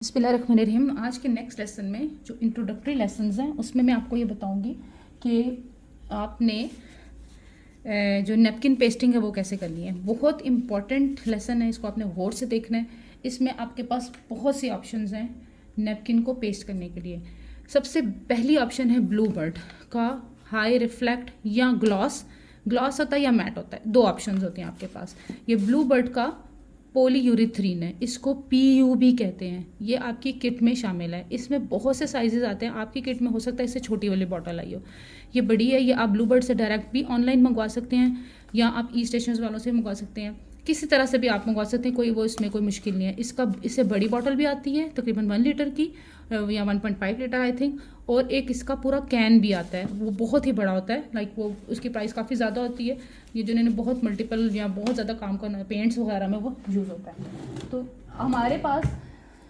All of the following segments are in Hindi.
बिस्मिल्लाहिर्रहमानिर्रहीम। आज के नेक्स्ट लेसन में जो इंट्रोडक्टरी लेसन्स हैं उसमें मैं आपको ये बताऊंगी कि आपने जो नैपकिन पेस्टिंग है वो कैसे करनी है। बहुत इंपॉर्टेंट लेसन है, इसको आपने गौर से देखना है। इसमें आपके पास बहुत सी ऑप्शंस हैं नैपकिन को पेस्ट करने के लिए। सबसे पहली ऑप्शन है ब्लू बर्ड का हाई रिफ्लेक्ट या ग्लॉस। ग्लॉस होता है या मैट होता है, दो ऑप्शंस होते हैं आपके पास। ये ब्लू बर्ड का पॉलीयूरेथ्रीन है, इसको PU भी कहते हैं। ये आपकी किट में शामिल है। इसमें बहुत से साइजेस आते हैं। आपकी किट में हो सकता है इससे छोटी वाली बॉटल आई हो। ये बड़ी है। ये आप ब्लू बर्ड से डायरेक्ट भी ऑनलाइन मंगवा सकते हैं या आप ई स्टेशन वालों से मंगवा सकते हैं। किसी तरह से भी आप मंगवा सकते हैं, इसमें कोई मुश्किल नहीं है। इससे बड़ी बॉटल भी आती है तकरीबन 1 लीटर की या 1.5 लीटर आई थिंक। और एक इसका पूरा कैन भी आता है, वो बहुत ही बड़ा होता है। वो उसकी प्राइस काफ़ी ज़्यादा होती है। ये जिन्होंने बहुत मल्टीपल या बहुत ज़्यादा काम करना है पेंट्स वगैरह में वो यूज़ होता है। तो हमारे पास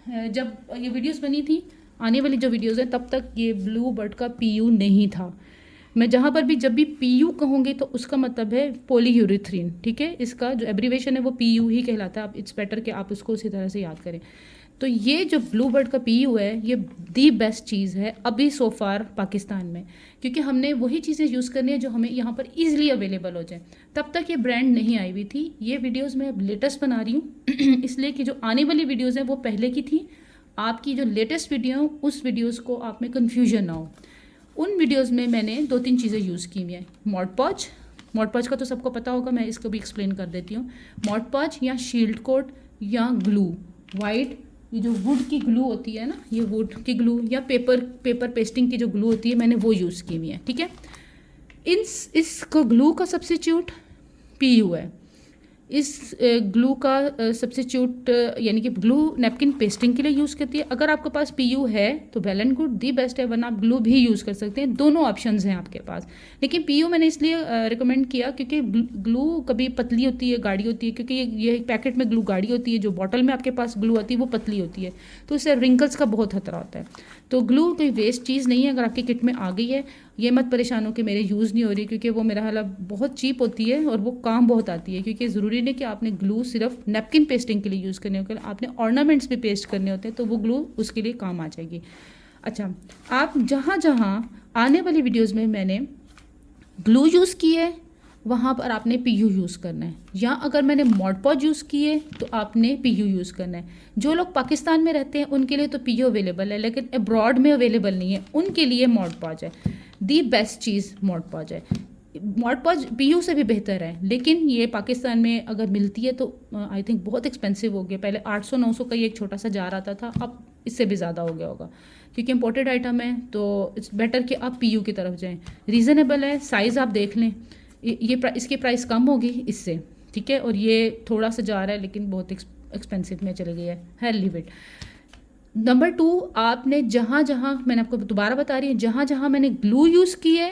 जब ये वीडियोस बनी थी, आने वाली जो वीडियोस हैं, तब तक ये ब्लू बर्ड का PU नहीं था। मैं जहाँ पर भी जब भी PU कहूँगी तो उसका मतलब है पॉलीयूरेथ्रीन, ठीक है। इसका जो एब्रीवेशन है वो PU ही कहलाता है। आप इट्स बेटर कि आप उसको उसी तरह से याद करें। तो ये जो ब्लू बर्ड का PU है, ये दी बेस्ट चीज़ है अभी सो फार पाकिस्तान में, क्योंकि हमने वही चीज़ें यूज़ करनी है जो हमें यहाँ पर ईजिली अवेलेबल हो जाए। तब तक ये ब्रांड नहीं आई हुई थी। ये वीडियोज़ मैं अब लेटेस्ट बना रही हूँ इसलिए कि जो आने वाली वीडियोज़ हैं वो पहले की थी। आपकी जो लेटेस्ट वीडियो उस वीडियोज़ को आप में कन्फ्यूजन ना हो। उन वीडियोज़ में मैंने 2-3 चीज़ें यूज़ की हुई हैं। मॉड पॉच का तो सबको पता होगा, मैं इसको भी एक्सप्लेन कर देती हूँ। मॉड पॉच या शील्ड कोट या ग्लू वाइट, ये जो वुड की ग्लू होती है ना, ये वुड की ग्लू या पेपर पेस्टिंग की जो ग्लू होती है, मैंने वो यूज़ की हुई है, ठीक है। इसको ग्लू का सब्स्टिट्यूट PU है। इस ग्लू का सब्स्टिट्यूट यानी कि ग्लू नैपकिन पेस्टिंग के लिए यूज़ करती है। अगर आपके पास PU है तो well and good, the best है, वरना आप ग्लू भी यूज़ कर सकते हैं। दोनों ऑप्शंस हैं आपके पास। लेकिन PU मैंने इसलिए रिकमेंड किया क्योंकि ग्लू कभी पतली होती है, गाढ़ी होती है, क्योंकि ये पैकेट में ग्लू गाढ़ी होती है, जो बॉटल में आपके पास ग्लू आती है वो पतली होती है, तो इससे रिंकल्स का बहुत खतरा होता है। तो ग्लू कोई वेस्ट चीज़ नहीं है। अगर आपकी किट में आ गई है, ये मत परेशान हो कि मेरे यूज़ नहीं हो रही, क्योंकि वो मेरा हाल बहुत चीप होती है और वो काम बहुत आती है। क्योंकि ज़रूरी नहीं कि आपने ग्लू सिर्फ नैपकिन पेस्टिंग के लिए यूज़ करने होते हैं, आपने ऑर्नामेंट्स भी पेस्ट करने होते हैं, तो वो ग्लू उसके लिए काम आ जाएगी। अच्छा, आप जहाँ जहाँ आने वाली वीडियोज़ में मैंने ग्लू यूज़ की है वहाँ पर आपने PU यूज़ करना है, या अगर मैंने मॉड पॉच यूज़ किए तो आपने PU यूज़ करना है। जो लोग पाकिस्तान में रहते हैं उनके लिए तो PU अवेलेबल है, लेकिन अब्रॉड में अवेलेबल नहीं है, उनके लिए मॉड पॉच है। दी बेस्ट चीज़ मॉड पॉच है। मॉड पॉच PU से भी बेहतर है, लेकिन ये पाकिस्तान में अगर मिलती है तो आई थिंक बहुत एक्सपेंसिव हो गया। पहले 800-900 का ये एक छोटा सा जार आता था, अब इससे भी ज़्यादा हो गया होगा, क्योंकि इम्पोर्टेड आइटम है। तो इट्स बेटर कि आप PU की तरफ जाएँ। रीज़नेबल है, साइज़ आप देख लें, इसकी प्राइस कम होगी इससे, ठीक है। और ये थोड़ा सा जा रहा है लेकिन बहुत एक्सपेंसिव में चली गई है लीव इट। नंबर 2, आपने जहाँ जहाँ, मैंने आपको दोबारा बता रही हूँ, जहाँ जहाँ मैंने ग्लू यूज़ की है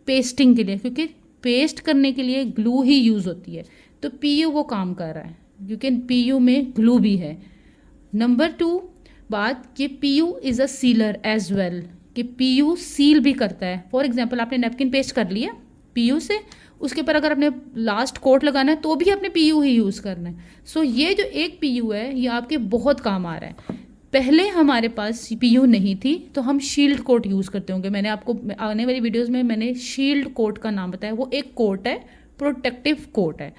पेस्टिंग के लिए, क्योंकि पेस्ट करने के लिए ग्लू ही यूज़ होती है, तो PU वो काम कर रहा है, क्योंकि PU में ग्लू भी है। नंबर 2 बात, कि PU is a sealer as well, कि PU सील भी करता है। फॉर एग्जाम्पल, आपने नैपकिन पेस्ट कर लिया PU से, उसके ऊपर अगर आपने लास्ट कोट लगाना है तो भी आपने PU ही यूज़ करना है। सो ये जो एक PU है ये आपके बहुत काम आ रहा है। पहले हमारे पास PU नहीं थी तो हम शील्ड कोट यूज़ करते होंगे। मैंने आपको आने वाली वीडियोस में मैंने शील्ड कोट का नाम बताया। वो एक कोट है, प्रोटेक्टिव कोट है,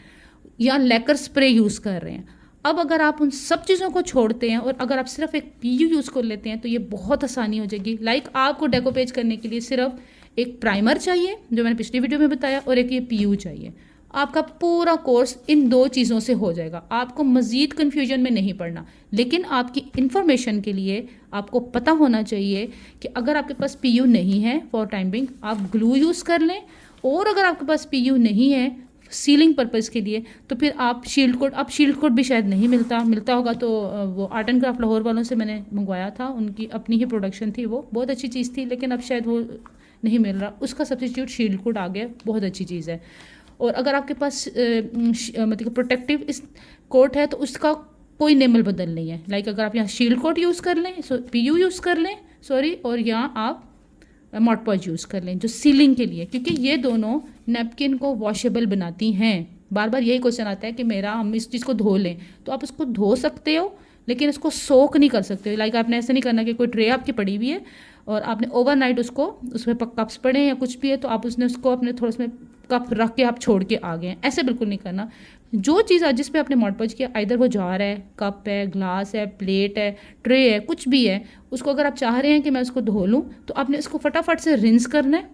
या लेकर स्प्रे यूज़ कर रहे हैं। अब अगर आप उन सब चीज़ों को छोड़ते हैं और अगर आप सिर्फ एक PU यूज़ कर लेते हैं तो ये बहुत आसानी हो जाएगी। आपको डेको पेज करने के लिए सिर्फ एक प्राइमर चाहिए, जो मैंने पिछली वीडियो में बताया, और एक ये PU चाहिए। आपका पूरा कोर्स इन 2 चीज़ों से हो जाएगा। आपको मज़ीद कन्फ्यूजन में नहीं पड़ना। लेकिन आपकी इन्फॉर्मेशन के लिए आपको पता होना चाहिए कि अगर आपके पास PU नहीं है फॉर टाइम बिंग, आप ग्लू यूज़ कर लें, और अगर आपके पास PU नहीं है सीलिंग पर्पज़ के लिए तो फिर आप शील्ड कोट भी शायद नहीं मिलता होगा। तो वो आर्ट एंड क्राफ्ट लाहौर वालों से मैंने मंगवाया था, उनकी अपनी ही प्रोडक्शन थी, वो बहुत अच्छी चीज़ थी, लेकिन अब शायद वो नहीं मिल रहा। उसका सब्स्टिट्यूट शील्ड कोट आ गया, बहुत अच्छी चीज़ है। और अगर आपके पास मतलब प्रोटेक्टिव इस कोट है तो उसका कोई नेमल बदल नहीं है। अगर आप यहाँ शील्ड कोट यूज़ कर लें, PU यूज़ कर लें, और यहाँ आप मॉड पॉच यूज़ कर लें जो सीलिंग के लिए, क्योंकि ये दोनों नैपकिन को वॉशेबल बनाती हैं। बार बार यही क्वेश्चन आता है कि हम इस चीज़ को धो लें, तो आप उसको धो सकते हो, लेकिन इसको सोक नहीं कर सकते। लाइक आपने ऐसे नहीं करना कि कोई ट्रे आपकी पड़ी हुई है और आपने ओवरनाइट उसको, उसमें कप्स पड़े हैं या कुछ भी है तो आप उसने उसको अपने थोड़ा उसमें कप रख के आप छोड़ के आ गए हैं, ऐसे बिल्कुल नहीं करना। जो चीज़ आज जिस पे आपने मॉड पॉज किया, इधर वो जार है, कप है, ग्लास है, प्लेट है, ट्रे है, कुछ भी है, उसको अगर आप चाह रहे हैं कि मैं उसको धो लूँ तो आपने इसको फटाफट से रिंस करना है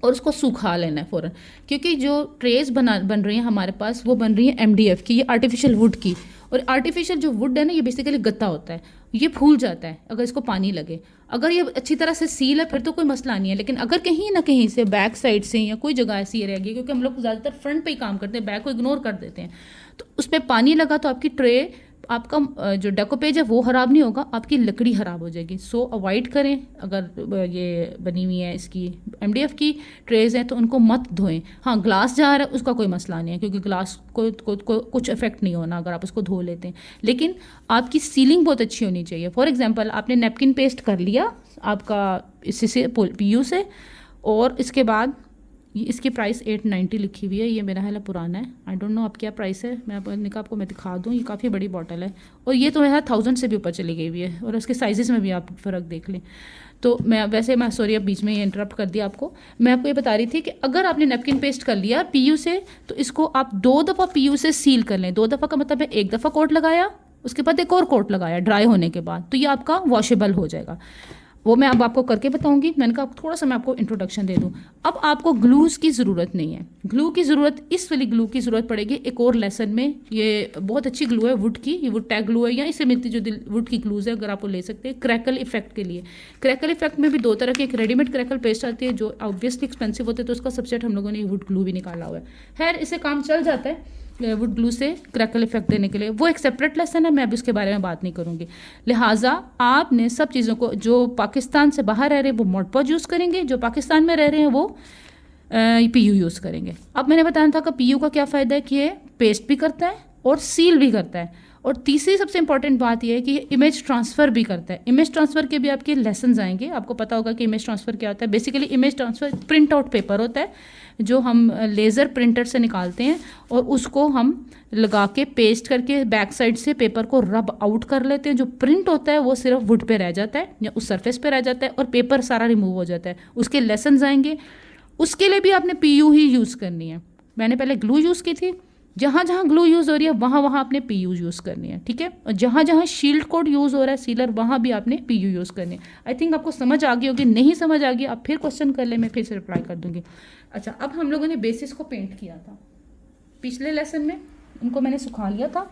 और उसको सूखा लेना है फ़ौरन। क्योंकि जो ट्रेस बन रही हैं हमारे पास, वो बन रही हैं MDF की, ये आर्टिफिशियल वुड की। और आर्टिफिशियल जो वुड है ना, ये बेसिकली गत्ता होता है, ये फूल जाता है अगर इसको पानी लगे। अगर ये अच्छी तरह से सील है फिर तो कोई मसला नहीं है, लेकिन अगर कहीं ना कहीं से बैक साइड से या कोई जगह ऐसी रह गई, क्योंकि हम लोग ज़्यादातर फ्रंट पे ही काम करते हैं, बैक को इग्नोर कर देते हैं, तो उस पर पानी लगा तो आपकी ट्रे, आपका जो डेकोपेज है वो ख़राब नहीं होगा, आपकी लकड़ी ख़राब हो जाएगी। सो अवॉइड करें। अगर ये बनी हुई है इसकी MDF की ट्रेज़ हैं तो उनको मत धोएं। हाँ, ग्लास जार है उसका कोई मसला नहीं है, क्योंकि ग्लास को कुछ इफेक्ट नहीं होना अगर आप उसको धो लेते हैं, लेकिन आपकी सीलिंग बहुत अच्छी होनी चाहिए। फॉर एग्जांपल आपने नैपकिन पेस्ट कर लिया आपका इससे PU से, और इसके बाद इसकी प्राइस 890 लिखी हुई है, ये मेरा ख्याल पुराना है, आई डोंट नो अब क्या प्राइस है। मैं आपको मैं दिखा दूँ, ये काफ़ी बड़ी बॉटल है और ये तो मेरा 1000 से भी ऊपर चली गई हुई है, और उसके साइज़ में भी आप फ़र्क देख लें। तो मैं सॉरी अब बीच में ये इंटरप्ट कर दिया आपको। मैं आपको ये बता रही थी कि अगर आपने नैपकिन पेस्ट कर लिया PU से, तो इसको आप 2 दफ़ा PU से सील कर लें। 2 दफ़ा का मतलब है 1 दफ़ा कोट लगाया, उसके बाद एक और कोट लगाया ड्राई होने के बाद, तो ये आपका वॉशेबल हो जाएगा। वो मैं अब आपको करके बताऊंगी। मैंने कहा थोड़ा सा मैं आपको इंट्रोडक्शन दे दूं। अब आपको ग्लूज़ की ज़रूरत नहीं है। ग्लू की ज़रूरत, इस वाली ग्लू की ज़रूरत पड़ेगी एक और लेसन में। ये बहुत अच्छी ग्लू है वुड की, ये वुड टैग ग्लू है, या इससे मिलती जो वुड की ग्लूज़ है, अगर आप वो ले सकते हैं क्रैकल इफेक्ट के लिए। क्रैकल इफेक्ट में भी 2 तरह की, एक रेडीमेड क्रैकल पेस्ट आती है जो ऑब्वियसली एक्सपेंसिव होते हैं, तो उसका सबसेट हम लोगों ने वुड ग्लू भी निकाला हुआ है। खैर, इससे काम चल जाता है वुड ग्लू से क्रैकल इफेक्ट देने के लिए। वो एक सेपरेट लेसन है, मैं अब इसके बारे में बात नहीं करूँगी। लिहाजा आपने सब चीज़ों को, जो पाकिस्तान से बाहर रह रहे हैं वो मॉड पॉज यूज़ करेंगे, जो पाकिस्तान में रह रहे हैं वो PU यूज़ करेंगे। अब मैंने बताया था कि PU का क्या फ़ायदा है कि ये पेस्ट भी करता है और सील भी करता है, और तीसरी सबसे इंपॉर्टेंट बात यह है कि ये इमेज ट्रांसफ़र भी करता है। इमेज ट्रांसफ़र के भी आपके लेसन्स आएंगे, आपको पता होगा कि इमेज ट्रांसफ़र क्या होता है। Basically image transfer print out paper होता है जो हम लेज़र प्रिंटर से निकालते हैं और उसको हम लगा के पेस्ट करके बैक साइड से पेपर को रब आउट कर लेते हैं। जो प्रिंट होता है वो सिर्फ वुड पे रह जाता है या उस सरफेस पे रह जाता है और पेपर सारा रिमूव हो जाता है। उसके लेसन्स आएंगे, उसके लिए भी आपने PU ही यूज़ करनी है। मैंने पहले ग्लू यूज़ की थी, जहाँ जहाँ ग्लू यूज़ हो रही है वहाँ वहाँ आपने PU यूज़ करनी है, ठीक है। और जहाँ जहाँ शील्ड कोड यूज़ हो रहा है, सीलर, वहाँ भी आपने PU यूज़ करनी है। आई थिंक आपको समझ आ गई होगी। नहीं समझ आ गई आप फिर क्वेश्चन कर ले, मैं फिर से रिप्लाई कर दूँगी। अच्छा, अब हम लोगों ने बेसिस को पेंट किया था पिछले लेसन में, उनको मैंने सुखा लिया था।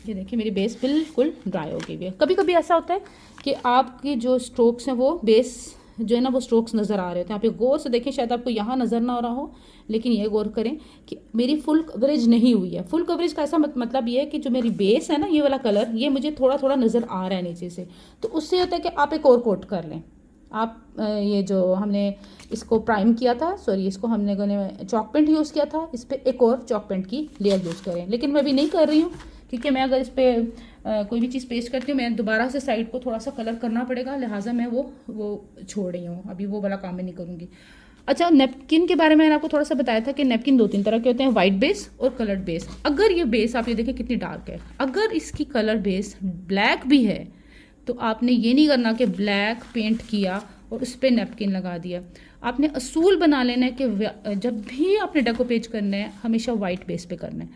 ये देखिए मेरी बेस बिल्कुल ड्राई हो गई है। कभी कभी ऐसा होता है कि आपके जो स्ट्रोक्स हैं वो बेस जो है ना वो स्ट्रोक्स नज़र आ रहे होते हैं। आप ये गौर से देखें, शायद आपको यहाँ नज़र ना हो रहा हो, लेकिन ये गौर करें कि मेरी फुल कवरेज नहीं हुई है। फुल कवरेज का ऐसा मतलब ये है कि जो मेरी बेस है ना, ये वाला कलर, ये मुझे थोड़ा थोड़ा नज़र आ रहा है नीचे से। तो उससे होता है कि आप एक और कोट कर लें। आप ये जो हमने इसको प्राइम किया था, सॉरी इसको हमने चॉक पेंट यूज़ किया था, इस पर एक और चॉक पेंट की लेयर यूज़ करें। लेकिन मैं अभी नहीं कर रही हूँ, क्योंकि मैं अगर इस पर कोई भी चीज़ पेस्ट करती हूँ मैं दोबारा से साइड को थोड़ा सा कलर करना पड़ेगा, लिहाजा मैं वो छोड़ रही हूँ। अभी वो वाला काम मैं नहीं करूँगी। अच्छा, नैपकिन के बारे में मैंने आपको थोड़ा सा बताया था कि नैपकिन 2-3 तरह के होते हैं, वाइट बेस और कलर्ड बेस। अगर ये बेस आप ये देखें कितनी डार्क है, अगर इसकी कलर बेस ब्लैक भी है तो आपने ये नहीं करना कि ब्लैक पेंट किया और उस पर नैपकिन लगा दिया। आपने असूल बना लेना है कि जब भी आपने डेकोपेज करना है हमेशा वाइट बेस पे करना है।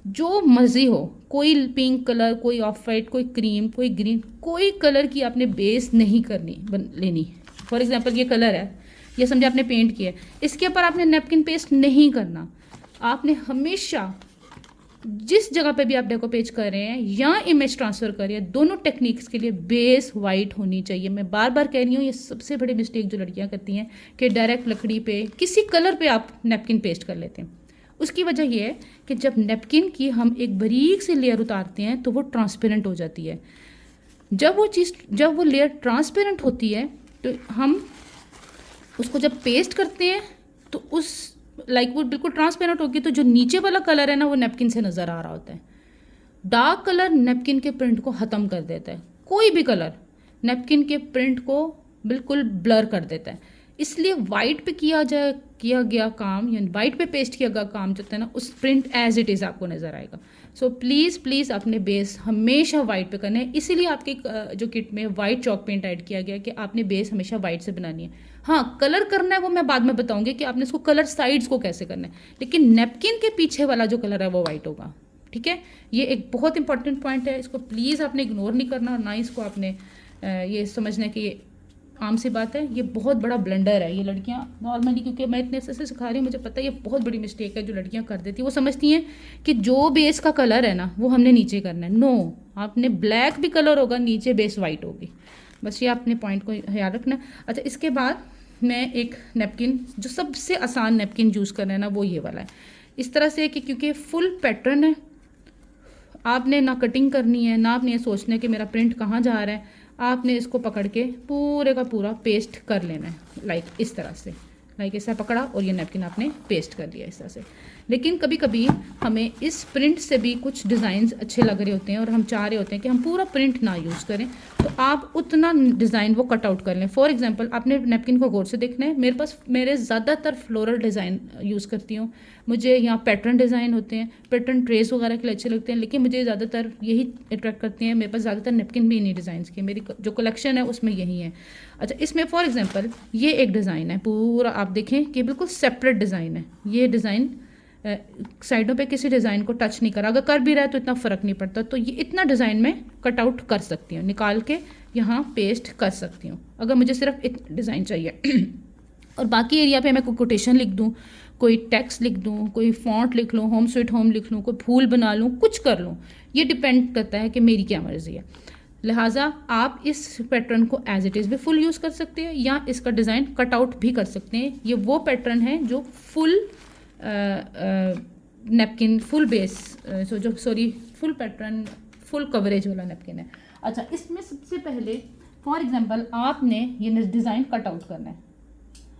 जो मर्जी हो, कोई पिंक कलर, कोई ऑफ वाइट, कोई क्रीम, कोई ग्रीन, कोई कलर की आपने बेस नहीं करनी लेनी। फॉर एग्जांपल ये कलर है, ये समझे आपने पेंट किया है, इसके ऊपर आपने नैपकिन पेस्ट नहीं करना। आपने हमेशा जिस जगह पे भी आप डेकोपेज कर रहे हैं या इमेज ट्रांसफ़र कर रहे हैं, दोनों टेक्निक्स के लिए बेस वाइट होनी चाहिए। मैं बार बार कह रही हूँ, ये सबसे बड़ी मिस्टेक जो लड़कियाँ करती हैं कि डायरेक्ट लकड़ी पे किसी कलर पे आप नैपकिन पेस्ट कर लेते हैं। उसकी वजह यह है कि जब नैपकिन की हम एक बारीक सी लेयर उतारते हैं तो वो ट्रांसपेरेंट हो जाती है। जब वो लेयर ट्रांसपेरेंट होती है तो हम उसको जब पेस्ट करते हैं तो वो बिल्कुल ट्रांसपेरेंट होगी, तो जो नीचे वाला कलर है ना वो नैपकिन से नज़र आ रहा होता है। डार्क कलर नैपकिन के प्रिंट को ख़त्म कर देता है। कोई भी कलर नैपकिन के प्रिंट को बिल्कुल ब्लर कर देता है। इसलिए वाइट पे किया गया काम, यानी वाइट पे पेस्ट किया गया काम जो है ना, उस प्रिंट एज इट इज़ आपको नज़र आएगा। सो प्लीज़ प्लीज़ अपने बेस हमेशा वाइट पे करना है। इसीलिए आपकी जो किट में वाइट चॉक पेंट ऐड किया गया कि आपने बेस हमेशा वाइट से बनानी है। हाँ, कलर करना है वो मैं बाद में बताऊंगी कि आपने इसको कलर साइड्स को कैसे करना है, लेकिन नेपकिन के पीछे वाला जो कलर है वो वाइट होगा। ठीक है, ये एक बहुत इंपॉर्टेंट पॉइंट है, इसको प्लीज़ आपने इग्नोर नहीं करना और ना इसको आपने ये समझना है कि ये आम सी बात है। ये बहुत बड़ा ब्लंडर है। ये लड़कियां नॉर्मली, क्योंकि मैं इतने से सिखा रही हूँ, मुझे पता है ये बहुत बड़ी मिस्टेक है जो लड़कियां कर देती हैं। वो समझती हैं कि जो बेस का कलर है ना वो हमने नीचे करना है। नो, आपने ब्लैक भी कलर होगा, नीचे बेस वाइट होगी। बस ये अपने पॉइंट को ख्याल रखना। अच्छा, इसके बाद मैं एक नैपकिन, जो सबसे आसान नैपकिन यूज़ करना है ना वो ये वाला है। इस तरह से कि क्योंकि फुल पैटर्न है, आपने ना कटिंग करनी है, ना आपने ये सोचना है कि मेरा प्रिंट कहाँ जा रहा है। आपने इसको पकड़ के पूरे का पूरा पेस्ट कर लेना है, लाइक इस तरह से। लाइक ऐसा पकड़ा और ये नैपकिन आपने पेस्ट कर लिया इस तरह से। लेकिन कभी कभी हमें इस प्रिंट से भी कुछ डिज़ाइंस अच्छे लग रहे होते हैं और हम चाह रहे होते हैं कि हम पूरा प्रिंट ना यूज़ करें, तो आप उतना डिज़ाइन वो कट आउट कर लें। फॉर एग्जांपल, आपने नैपकिन को गौर से देखना है। मेरे ज़्यादातर फ्लोरल डिज़ाइन यूज़ करती हूँ। मुझे यहाँ पैटर्न डिज़ाइन होते हैं, पैटर्न ट्रेस वगैरह के लिए अच्छे लगते हैं, लेकिन मुझे ज़्यादातर यही अट्रैक्ट करती हैं। मेरे पास ज़्यादातर नैपकिन भी इन्हीं डिज़ाइंस के, मेरी जो कलेक्शन है उसमें यही है। अच्छा, इसमें फॉर एग्जांपल ये एक डिज़ाइन है, पूरा आप देखें कि बिल्कुल सेपरेट डिज़ाइन है। ये डिज़ाइन साइडों पे किसी डिज़ाइन को टच नहीं करा, अगर कर भी रहा है तो इतना फ़र्क नहीं पड़ता। तो ये इतना डिज़ाइन में कट आउट कर सकती हूँ, निकाल के यहाँ पेस्ट कर सकती हूँ अगर मुझे सिर्फ इतना डिज़ाइन चाहिए। और बाकी एरिया पे मैं कोई कोटेशन लिख दूँ, कोई टेक्स्ट लिख दूँ, कोई फॉन्ट लिख लूँ, होम स्वीट होम लिख लूँ, कोई फूल बना लूँ, कुछ कर लूँ, ये डिपेंड करता है कि मेरी क्या मर्ज़ी है। लिहाजा आप इस पैटर्न को एज इट इज़ भी फुल यूज़ कर सकते हैं या इसका डिज़ाइन कट आउट भी कर सकते हैं। ये वो पैटर्न है जो full napkin, full bass, full pattern, full coverage वाला नैपकिन है। अच्छा, इसमें सबसे पहले फॉर एग्जांपल आपने ये डिज़ाइन कट आउट करना है।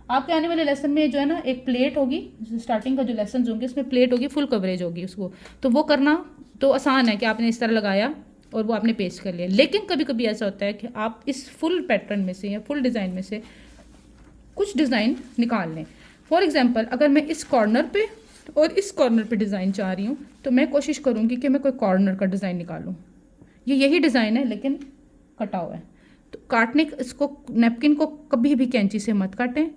आपके आने वाले लेसन में जो है ना एक प्लेट होगी, स्टार्टिंग का जो लेसन होंगे उसमें प्लेट होगी, फुल कवरेज होगी उसको, तो वो करना तो आसान है कि आपने इस तरह लगाया और वो आपने पेस्ट कर लिया। लेकिन कभी कभी ऐसा होता है कि आप इस फुल पैटर्न में से या फुल डिज़ाइन में से कुछ डिज़ाइन निकाल लें। फॉर एग्जांपल, अगर मैं इस कॉर्नर पे और इस कॉर्नर पे डिज़ाइन चाह रही हूँ तो मैं कोशिश करूँगी कि मैं कोई कॉर्नर का डिज़ाइन निकालूँ। ये यही डिज़ाइन है लेकिन कटा हुआ है, तो काटने इसको नैपकिन को कभी भी कैंची से मत काटें।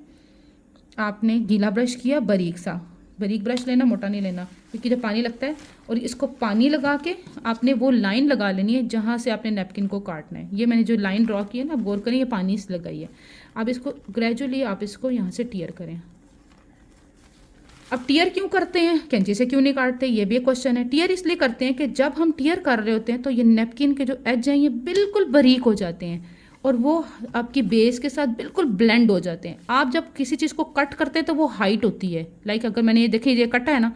आपने गीला ब्रश किया, बारीक ब्रश लेना, मोटा नहीं लेना, क्योंकि जब पानी लगता है, और इसको पानी लगा के आपने वो लाइन लगा लेनी है जहाँ से आपने नैपकिन को काटना है। ये मैंने जो लाइन ड्रॉ की है ना, आप गौर करें, ये पानी से लगाई है। अब इसको ग्रेजुअली आप इसको यहाँ से टीयर करें। अब टीयर क्यों करते हैं, कैंची से क्यों नहीं काटते, ये भी एक क्वेश्चन है। टीयर इसलिए करते हैं कि जब हम टीयर कर रहे होते हैं तो ये नैपकिन के जो एज हैं ये बिल्कुल बारीक हो जाते हैं और वो आपकी बेस के साथ बिल्कुल ब्लेंड हो जाते हैं। आप जब किसी चीज़ को कट करते हैं तो वो हाइट होती है। लाइक अगर मैंने ये देखिए, ये कटा है ना,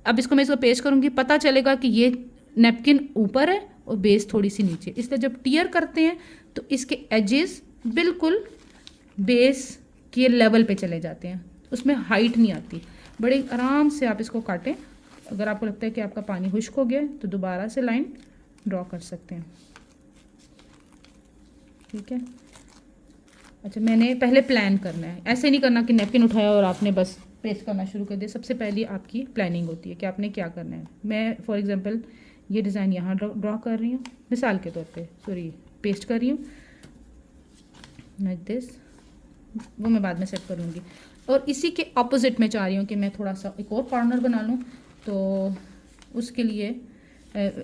अब इसको मैं इसको पेस्ट करूँगी, पता चलेगा कि ये नैपकिन ऊपर है और बेस थोड़ी सी नीचे। इसलिए जब टीयर करते हैं तो इसके एजेस बिल्कुल बेस के लेवल पे चले जाते हैं, उसमें हाइट नहीं आती। बड़े आराम से आप इसको काटें। अगर आपको लगता है कि आपका पानी खुश्क हो गया तो दोबारा से लाइन ड्रॉ कर सकते हैं। ठीक है। अच्छा, मैंने पहले प्लान करना है, ऐसे नहीं करना कि नैपकिन उठाया और आपने बस पेस्ट करना शुरू कर दिया। सबसे पहले आपकी प्लानिंग होती है कि आपने क्या करना है। मैं फॉर एग्जांपल ये डिज़ाइन यहाँ ड्रॉ कर रही हूँ, मिसाल के तौर पे, पेस्ट कर रही हूँ लाइक दिस, वो मैं बाद में सेट करूँगी। और इसी के ऑपोजिट में चाह रही हूँ कि मैं थोड़ा सा एक और कॉर्नर बना लूँ, तो उसके लिए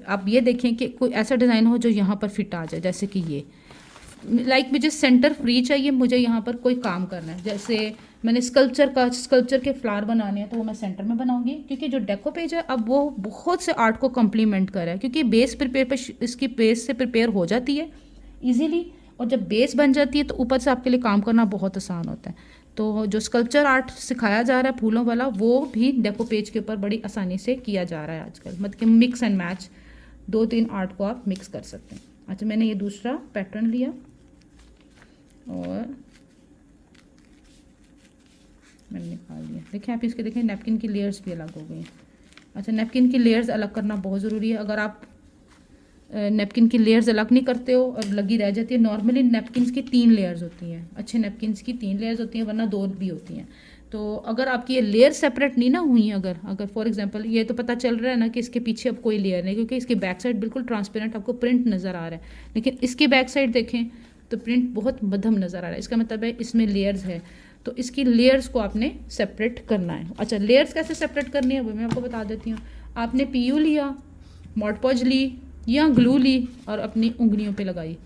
आप ये देखें कि कोई ऐसा डिज़ाइन हो जो यहाँ पर फिट आ जाए। जैसे कि ये मुझे सेंटर फ्री चाहिए, मुझे यहाँ पर कोई काम करना है। जैसे मैंने स्कल्पचर के फ्लावर बनाने हैं तो वो मैं सेंटर में बनाऊंगी, क्योंकि जो डेको पेज है अब वो बहुत से आर्ट को कम्प्लीमेंट कर रहा है, क्योंकि बेस इसकी बेस से प्रिपेयर हो जाती है ईजीली, और जब बेस बन जाती है तो ऊपर से आपके लिए काम करना बहुत आसान होता है। तो जो स्कल्पचर आर्ट सिखाया जा रहा है फूलों वाला, वो भी डेको पेज के ऊपर बड़ी आसानी से किया जा रहा है आजकल। मतलब कि मिक्स एंड मैच, 2-3 आर्ट को आप मिक्स कर सकते हैं। अच्छा, मैंने ये दूसरा पैटर्न लिया और मैंने निकाल लिया। देखिए आप इसके, देखें नैपकिन की लेयर्स भी अलग हो गई हैं। अच्छा, नैपकिन की लेयर्स अलग करना बहुत ज़रूरी है। अगर आप नैपकिन की लेयर्स अलग नहीं करते हो और लगी रह जाती है, नॉर्मली नैपकिन्स की 3 लेयर्स होती हैं, अच्छे नैपकिन्स की 3 लेयर्स होती हैं, वरना 2 भी होती हैं। तो अगर आपकी ये लेयर सेपरेट नहीं ना हुई, अगर फॉर एग्जांपल ये तो पता चल रहा है ना कि इसके पीछे अब कोई लेयर नहीं, क्योंकि इसकी बैक साइड बिल्कुल ट्रांसपेरेंट आपको प्रिंट नज़र आ रहा है, लेकिन इसकी बैक साइड देखें तो प्रिंट बहुत मध्यम नज़र आ रहा है। इसका मतलब है इसमें लेयर्स है, तो इसकी लेयर्स को आपने सेपरेट करना है। अच्छा, लेयर्स कैसे सेपरेट करनी है वो मैं आपको बता देती हूँ। आपने पीयू लिया, मॉड पॉज ली या ग्लू ली और अपनी उंगलियों पे लगाई।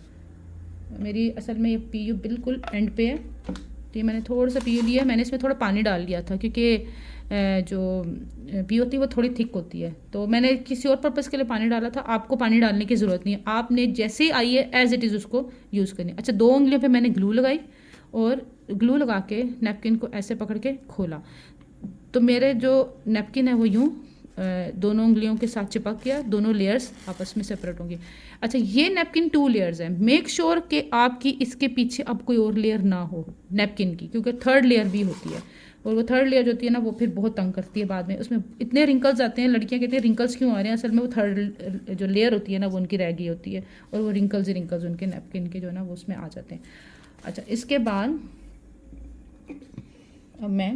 मेरी असल में ये पीयू बिल्कुल एंड पे है, तो ये मैंने थोड़ा सा पीयू लिया। मैंने इसमें थोड़ा पानी डाल लिया था क्योंकि जो पीयू होती है वो थोड़ी थिक होती है, तो मैंने किसी और पर्पज़ के लिए पानी डाला था। आपको पानी डालने की ज़रूरत नहीं है, आपने जैसे ही आई है एज इट इज़ उसको यूज़ करनी है। अच्छा, 2 उंगलियों पे मैंने ग्लू लगाई और ग्लू लगा के नैपकिन को ऐसे पकड़ के खोला, तो मेरे जो नैपकिन है वो यूँ दोनों उंगलियों के साथ चिपक गया, दोनों लेयर्स आपस में सेपरेट होंगी। अच्छा, ये नैपकिन 2 लेयर्स है। मेक श्योर कि आपकी इसके पीछे अब कोई और लेयर ना हो नैपकिन की, क्योंकि 3rd लेयर भी होती है, और वो 3rd लेयर जो होती है ना वो फिर बहुत तंग करती है बाद में। उसमें इतने रिंकल्स आते हैं, लड़कियां कहती हैं रिंकल्स क्यों आ रहे हैं, असल में वो 3rd जो लेयर होती है ना वो उनकी रह गई होती है, और वो रिंकल्स उनके नैपकिन के जो है ना वो उसमें आ जाते हैं। अच्छा, इसके बाद अब मैं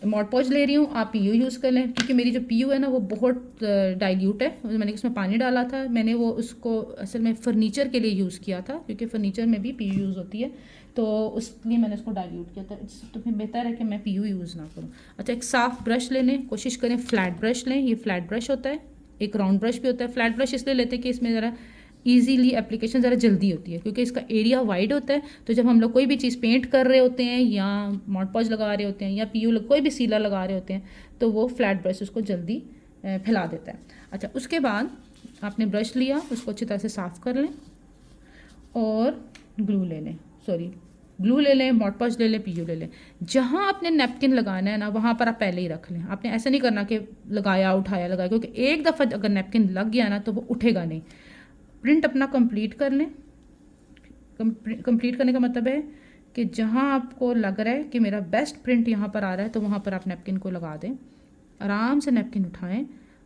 मॉड पॉज ले रही हूँ। आप पीयू यूज़ कर लें, क्योंकि मेरी जो पीयू है ना वो बहुत डाइल्यूट है। मैंने उसमें पानी डाला था, मैंने वो उसको असल में फर्नीचर के लिए यूज़ किया था, क्योंकि फर्नीचर में भी पीयू यूज़ होती है, तो उसलिए मैंने उसको डाइल्यूट किया था। तो फिर बेहतर है कि मैं पीयू यूज़ ना करूँ। अच्छा, एक साफ़ ब्रश लेने कोशिश करें, फ्लैट ब्रश लें। ये फ्लैट ब्रश होता है, एक राउंड ब्रश भी होता है। फ्लैट ब्रश इसलिए लेते हैं कि इसमें ज़रा ईजीली एप्लीकेशन ज़रा जल्दी होती है, क्योंकि इसका एरिया वाइड होता है। तो जब हम लोग कोई भी चीज़ पेंट कर रहे होते हैं या मॉड पॉज लगा रहे होते हैं या पीयू कोई भी सीलर लगा रहे होते हैं, तो वो फ्लैट ब्रश उसको जल्दी फैला देता है। अच्छा, उसके बाद आपने ब्रश लिया, उसको अच्छी तरह से साफ़ कर लें और ग्लू ले लें, ग्लू ले लें, मॉड पॉज ले लें, पीयू ले लें। जहाँ आपने नैपकिन लगाना है ना वहाँ पर आप पहले ही रख लें। आपने ऐसा नहीं करना कि लगाया उठाया लगाया, क्योंकि एक दफ़ा अगर नैपकिन लग गया ना तो वो उठेगा नहीं। प्रिंट अपना कंप्लीट कर लें। कंप्लीट करने का मतलब है कि जहाँ आपको लग रहा है कि मेरा बेस्ट प्रिंट यहाँ पर आ रहा है, तो वहाँ पर आप नैपकिन को लगा दें। आराम से नैपकिन उठाएं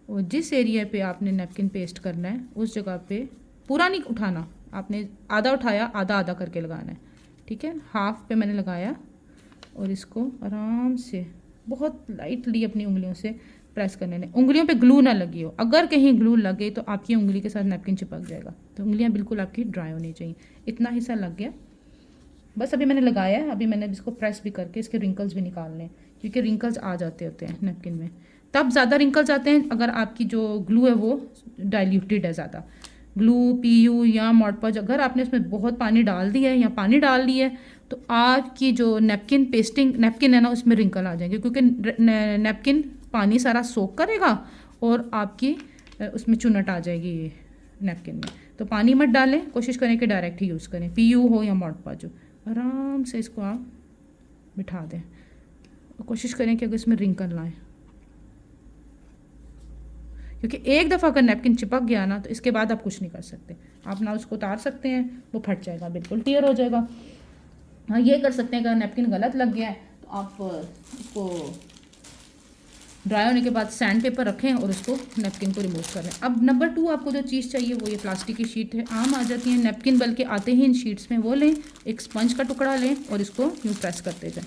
और जिस एरिया पे आपने नैपकिन पेस्ट करना है उस जगह पे पूरा नहीं उठाना, आपने आधा उठाया आधा आधा करके लगाना है, ठीक है। हाफ पे मैंने लगाया और इसको आराम से बहुत लाइटली अपनी उंगलियों से प्रेस करने लें। उंगलियों पे ग्लू ना लगी हो, अगर कहीं ग्लू लगे तो आपकी उंगली के साथ नैपकिन चिपक जाएगा, तो उंगलियां बिल्कुल आपकी ड्राई होनी चाहिए। इतना हिस्सा लग गया, बस अभी मैंने लगाया है। अभी मैंने इसको प्रेस भी करके इसके रिंकल्स भी निकालने, क्योंकि रिंकल्स आ जाते होते हैं नैपकिन में, तब ज़्यादा रिंकल्स आते हैं अगर आपकी जो ग्लू है वो डाइल्यूटेड है ज़्यादा। ग्लू, पीयू या मॉड पॉज अगर आपने उसमें बहुत पानी डाल दिया है या पानी डाल दिया है, तो आपकी जो नैपकिन है ना उसमें रिंकल आ जाएंगे, क्योंकि नैपकिन पानी सारा सोक करेगा और आपकी उसमें चुनट आ जाएगी ये नैपकिन में। तो पानी मत डालें, कोशिश करें कि डायरेक्ट ही यूज़ करें, पीयू हो या मॉड पॉज हो। आराम से इसको आप बिठा दें और कोशिश करें कि अगर इसमें रिंकल ना आए, क्योंकि एक दफ़ा अगर नैपकिन चिपक गया ना तो इसके बाद आप कुछ नहीं कर सकते। आप ना उसको उतार सकते हैं, वो फट जाएगा, बिल्कुल टीयर हो जाएगा। हाँ, ये कर सकते हैं, अगर नैपकिन गलत लग गया है तो आप उसको ड्राई होने के बाद सैंड पेपर रखें और उसको नैपकिन को रिमूव कर लें। अब नंबर 2 आपको जो चीज़ चाहिए वो ये प्लास्टिक की शीट है। आम आ जाती है नैपकिन, बल्कि आते ही इन शीट्स में, वो लें। एक स्पंज का टुकड़ा लें और इसको यूँ प्रेस करते जाएं।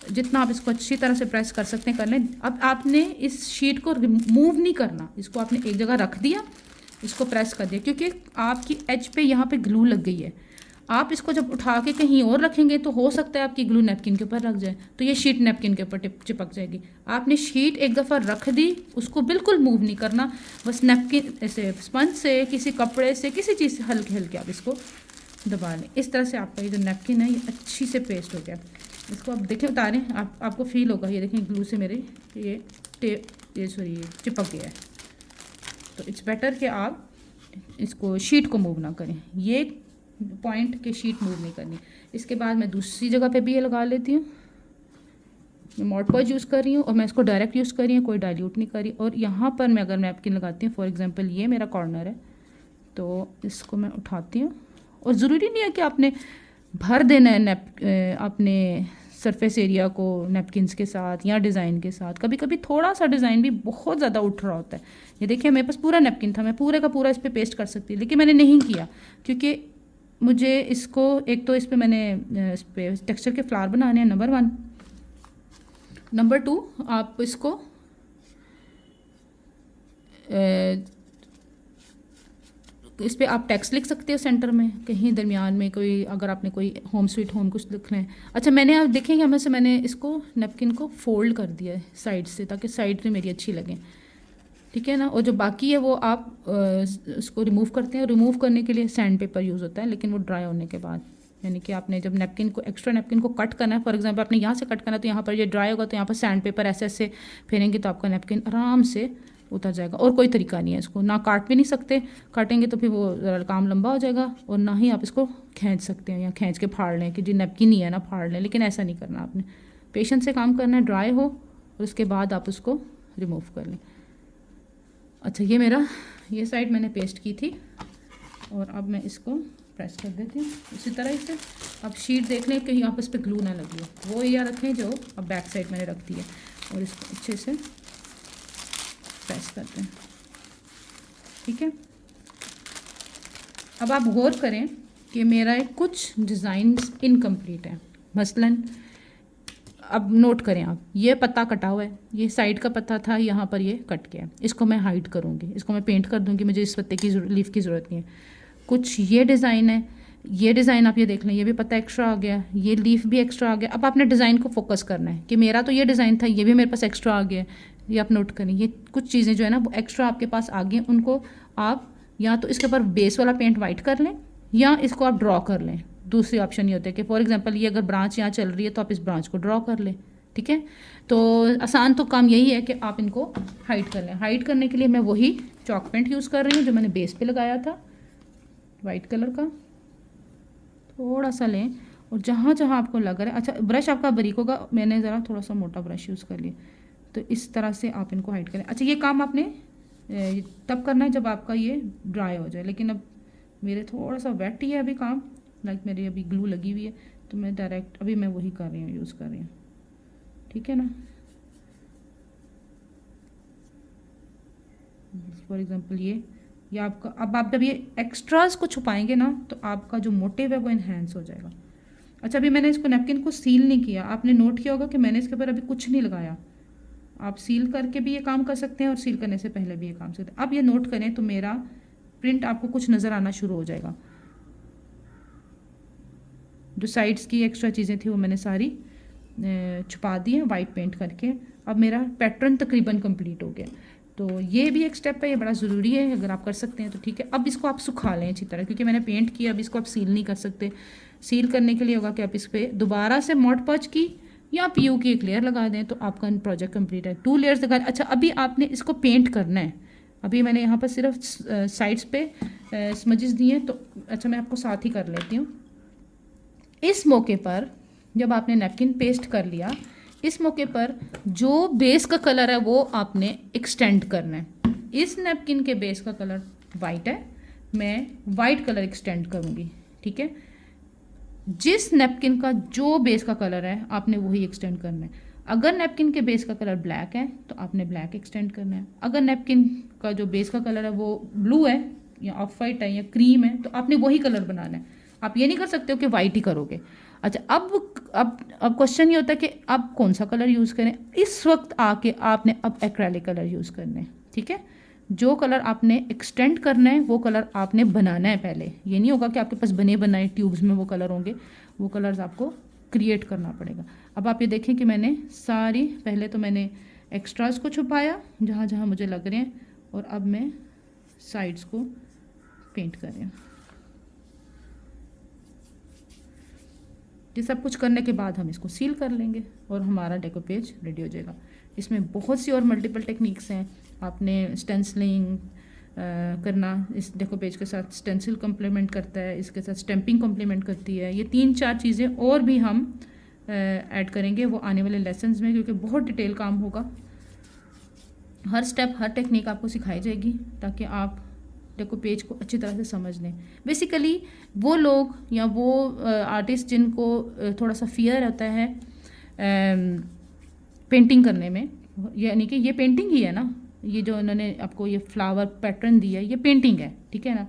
जितना आप इसको अच्छी तरह से प्रेस कर सकते हैं कर लें। अब आपने इस शीट को रिमूव नहीं करना, इसको आपने एक जगह रख दिया, इसको प्रेस कर दिया, क्योंकि आपकी एज पे यहाँ पे ग्लू लग गई है। आप इसको जब उठा के कहीं और रखेंगे तो हो सकता है आपकी ग्लू नैपकिन के ऊपर लग जाए, तो ये शीट नैपकिन के ऊपर चिपक जाएगी। आपने शीट एक दफ़ा रख दी, उसको बिल्कुल मूव नहीं करना, बस नैपकिन ऐसे स्पंज से, किसी कपड़े से, किसी चीज़ से हल्के हल्के आप इसको दबा लें। इस तरह से आपका ये जो नैपकिन है ये अच्छी से पेस्ट हो गया। इसको आप देखें उतारें, आपको फील होगा, ये देखें ग्लू से मेरे ये चिपक गया है। तो इट्स बेटर कि आप इसको शीट को मूव ना करें, ये पॉइंट के शीट मूव नहीं करनी। इसके बाद मैं दूसरी जगह पे भी ये लगा लेती हूँ। मैं मॉड पॉज यूज़ कर रही हूँ और मैं इसको डायरेक्ट यूज़ कर रही हूँ, कोई डाइल्यूट नहीं कर रही। और यहाँ पर मैं अगर नैपकिन लगाती हूँ, फॉर एग्जांपल ये मेरा कॉर्नर है, तो इसको मैं उठाती हूँ। और ज़रूरी नहीं है कि आपने भर देना है अपने सरफेस एरिया को नैपकिन्स के साथ या डिज़ाइन के साथ। कभी कभी थोड़ा सा डिज़ाइन भी बहुत ज़्यादा उठ रहा होता है। ये देखिए मेरे पास पूरा नैपकिन था, मैं पूरे का पूरा इस पर पेस्ट कर सकती, लेकिन मैंने नहीं किया, क्योंकि मुझे इसको एक तो इस पर मैंने इस पर टेक्सचर के फ्लावर बनाने हैं, नंबर 1। नंबर 2, आप इसको इस पे आप टेक्स्ट लिख सकते हो सेंटर में, कहीं दरमियान में कोई, अगर आपने कोई होम स्वीट होम कुछ लिखना है। अच्छा, मैंने आप देखेंगे हमें से मैंने इसको नैपकिन को फोल्ड कर दिया है साइड से, ताकि साइड में मेरी अच्छी लगे, ठीक है ना। और जो बाकी है वो आप उसको रिमूव करते हैं। रिमूव करने के लिए सैंड पेपर यूज़ होता है, लेकिन वो ड्राई होने के बाद, यानी कि आपने जब नैपकिन को एक्स्ट्रा नैपकिन को कट करना है, फॉर एग्जांपल आपने यहाँ से कट करना है, तो यहाँ पर ये ड्राई होगा, तो यहाँ पर सैंड पेपर ऐसे ऐसे फेरेंगे तो आपका नैपकिन आराम से उतर जाएगा। और कोई तरीका नहीं है, इसको ना काट भी नहीं सकते, काटेंगे तो फिर वो काम लंबा हो जाएगा, और ना ही आप इसको खींच सकते हैं या खींच के फाड़ लें कि जी नैपकिन ही है ना फाड़ लें, लेकिन ऐसा नहीं करना। आपने पेशेंस से काम करना है, ड्राई हो और उसके बाद आप उसको रिमूव कर लें। अच्छा, ये मेरा ये साइड मैंने पेस्ट की थी, और अब मैं इसको प्रेस कर देती हूँ इसी तरह से। अब शीट देख लें कहीं आपस पे ग्लू ना लगी हो, वो एरिया रखें जो अब बैक साइड मैंने रख दी है, और इसको अच्छे से प्रेस करते हैं, ठीक है। अब आप गौर करें कि मेरा कुछ डिज़ाइन इनकम्प्लीट है। मसलन अब नोट करें आप, ये पत्ता कटा हुआ है, ये साइड का पत्ता था, यहाँ पर ये कट गया, इसको मैं हाइड करूँगी, इसको मैं पेंट कर दूँगी, मुझे इस पत्ते की लीफ की ज़रूरत नहीं है। कुछ ये डिज़ाइन है, ये डिज़ाइन आप ये देख लें, ये भी पत्ता एक्स्ट्रा आ गया, ये लीफ भी एक्स्ट्रा आ गया। अब आपने डिज़ाइन को फोकस करना है कि मेरा तो ये डिज़ाइन था, ये भी मेरे पास एक्स्ट्रा आ गया, ये आप नोट करें। ये कुछ चीज़ें जो है ना वो एक्स्ट्रा आपके पास आ गई, उनको आप या तो इसके ऊपर बेस वाला पेंट वाइट कर लें, या इसको आप ड्रॉ कर लें। दूसरी ऑप्शन ये होता है कि फॉर एग्जांपल ये अगर ब्रांच यहाँ चल रही है तो आप इस ब्रांच को ड्रॉ कर लें, ठीक है। तो आसान तो काम यही है कि आप इनको हाइड कर लें। हाइड करने के लिए मैं वही चॉक पेंट यूज़ कर रही हूँ जो मैंने बेस पे लगाया था, वाइट कलर का। थोड़ा सा लें, और जहाँ जहाँ आपको लग रहा है, अच्छा ब्रश आपका बारीक होगा, मैंने ज़रा थोड़ा सा मोटा ब्रश यूज़ कर लिया, तो इस तरह से आप इनको हाइड करें। अच्छा, ये काम आपने तब करना है जब आपका ये ड्राई हो जाए, लेकिन अब मेरे थोड़ा सा वेट ही है अभी काम, लाइक मेरी अभी ग्लू लगी हुई है, तो मैं डायरेक्ट अभी मैं वही कर रही हूँ, यूज़ कर रही हूँ, ठीक है ना। फॉर एग्जांपल ये आपका, अब आप जब ये एक्स्ट्रास को छुपाएंगे ना तो आपका जो मोटिव है वो इन्हेंस हो जाएगा। अच्छा, अभी मैंने इसको नैपकिन को सील नहीं किया, आपने नोट किया होगा कि मैंने इसके ऊपर अभी कुछ नहीं लगाया। आप सील करके भी ये काम कर सकते हैं और सील करने से पहले भी ये काम सकते हैं। अब ये नोट करें तो मेरा प्रिंट आपको कुछ नज़र आना शुरू हो जाएगा। जो साइड्स की एक्स्ट्रा चीज़ें थी वो मैंने सारी छुपा दी हैं वाइट पेंट करके। अब मेरा पैटर्न तकरीबन कंप्लीट हो गया। तो ये भी एक स्टेप है, ये बड़ा ज़रूरी है, अगर आप कर सकते हैं तो ठीक है। अब इसको आप सुखा लें अच्छी तरह, क्योंकि मैंने पेंट किया, अब इसको आप सील नहीं कर सकते। सील करने के लिए होगा कि आप इस पर दोबारा से मॉड पॉच की या पीयू की एक लेयर लगा दें, तो आपका प्रोजेक्ट कंप्लीट है। 2 लेयर्स लगा। अच्छा, अभी आपने इसको पेंट करना है। अभी मैंने यहाँ पर सिर्फ साइड्स पे स्मजेस दिए हैं, तो अच्छा मैं आपको साथ ही कर लेती हूँ। इस मौके पर जब आपने नैपकिन पेस्ट कर लिया, इस मौके पर जो बेस का कलर है वो आपने एक्सटेंड करना है। इस नैपकिन के बेस का कलर वाइट है, मैं वाइट कलर एक्सटेंड करूँगी, ठीक है। जिस नैपकिन का जो बेस का कलर है आपने वही एक्सटेंड करना है। अगर नैपकिन के बेस का कलर ब्लैक है तो आपने ब्लैक एक्सटेंड करना है। अगर नैपकिन का जो बेस का कलर है वो ब्लू है या ऑफ वाइट है या क्रीम है तो आपने वही कलर बनाना है। आप ये नहीं कर सकते हो कि वाइट ही करोगे। अच्छा, अब क्वेश्चन ये होता है कि अब कौन सा कलर यूज़ करें। इस वक्त आके आपने अब एक्रेलिक कलर यूज़ करने हैं, ठीक है। जो कलर आपने एक्सटेंड करना है वो कलर आपने बनाना है पहले। ये नहीं होगा कि आपके पास बने बनाए ट्यूब्स में वो कलर होंगे, वो कलर्स आपको क्रिएट करना पड़ेगा। अब आप ये देखें कि मैंने सारी, पहले तो मैंने एक्स्ट्रास को छुपाया जहाँ जहाँ मुझे लग रहे हैं, और अब मैं साइड्स को पेंट कर रही हूँ। ये सब कुछ करने के बाद हम इसको सील कर लेंगे और हमारा डेको पेज रेडी हो जाएगा। इसमें बहुत सी और मल्टीपल टेक्निक्स हैं। आपने स्टेंसिलिंग करना, इस डेको पेज के साथ स्टेंसिल कम्प्लीमेंट करता है, इसके साथ स्टैंपिंग कम्प्लीमेंट करती है। ये 3-4 चीज़ें और भी हम ऐड करेंगे वो आने वाले लेसन्स में, क्योंकि बहुत डिटेल काम होगा। हर स्टेप, हर टेक्निक आपको सिखाई जाएगी ताकि आप डेको पेज को अच्छी तरह से समझ लें। बेसिकली वो लोग या वो आर्टिस्ट जिनको थोड़ा सा फियर होता है पेंटिंग करने में, यानी कि ये पेंटिंग ही है ना, ये जो उन्होंने आपको ये फ्लावर पैटर्न दिया है ये पेंटिंग है, ठीक है ना।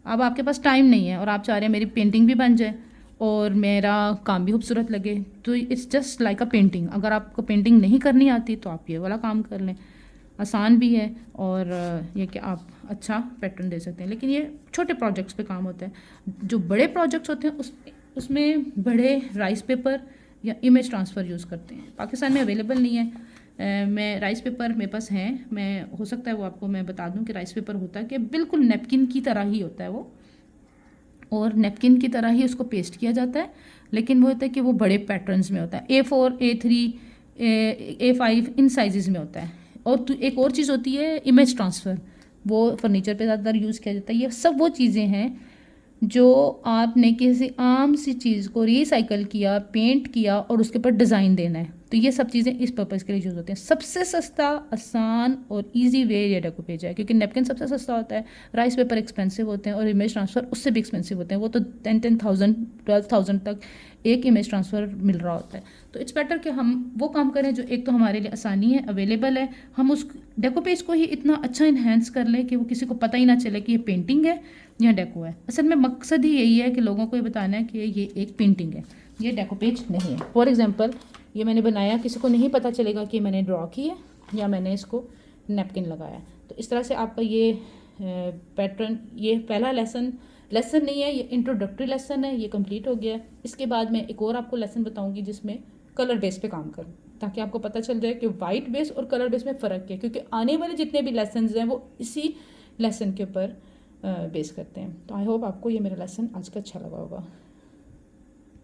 अब आपके पास टाइम नहीं है और आप चाह रहे हैं मेरी पेंटिंग भी बन जाए और मेरा काम भी खूबसूरत लगे, तो it's just like a painting. अगर आपको पेंटिंग नहीं करनी आती तो आप ये वाला काम कर लें, आसान भी है और ये कि आप अच्छा पैटर्न दे सकते हैं। लेकिन ये छोटे प्रोजेक्ट्स पे काम होता है। जो बड़े प्रोजेक्ट्स होते हैं उसमें बड़े राइस पेपर या इमेज ट्रांसफ़र यूज़ करते हैं। पाकिस्तान में अवेलेबल नहीं है। मैं राइस पेपर मेरे पास हैं, मैं हो सकता है वो आपको मैं बता दूं कि राइस पेपर होता है कि बिल्कुल नेपकिन की तरह ही होता है वो, और नेपकिन की तरह ही उसको पेस्ट किया जाता है। लेकिन वो होता है कि वो बड़े पैटर्न्स में होता है, A4 A3 A5 इन साइजेस में होता है। और एक और चीज़ होती है इमेज ट्रांसफ़र, वो फर्नीचर पे ज़्यादातर यूज़ किया जाता है। ये सब वो चीज़ें हैं जो आपने किसी आम सी चीज़ को रिसाइकल किया, पेंट किया और उसके ऊपर डिज़ाइन देना है, तो ये सब चीज़ें इस पर्पज़ के लिए यूज़ होती हैं। सबसे सस्ता, आसान और इजी वे ये डेकोपेज है, क्योंकि नेपकिन सबसे सस्ता होता है, राइस पेपर एक्सपेंसिव होते हैं और इमेज ट्रांसफ़र उससे भी एक्सपेंसिव होते हैं। वो तो 10,000 12,000 तक एक इमेज ट्रांसफ़र मिल रहा होता है। तो इट्स बेटर कि हम वो काम करें जो एक तो हमारे लिए आसानी है, अवेलेबल है, हम उस डेको पेज को ही इतना अच्छा इन्हेंस कर लें कि वो किसी को पता ही ना चले कि ये पेंटिंग है या डेको है। असल में मकसद ही यही है कि लोगों को ये बताना है कि ये एक पेंटिंग है, ये डेको पेज नहीं है। फॉर एग्जांपल ये मैंने बनाया, किसी को नहीं पता चलेगा कि मैंने ड्रॉ की है या मैंने इसको नैपकिन लगाया। तो इस तरह से आपका ये पैटर्न, ये पहला लेसन नहीं है, ये इंट्रोडक्टरी लेसन है, ये कंप्लीट हो गया। इसके बाद मैं एक और आपको लेसन बताऊंगी जिसमें कलर बेस पे काम करूँ, ताकि आपको पता चल जाए कि वाइट बेस और कलर बेस में फ़र्क क्या है, क्योंकि आने वाले जितने भी लेसन्स हैं वो इसी लेसन के ऊपर बेस करते हैं। तो आई होप आपको ये मेरा लेसन आज का अच्छा लगा होगा।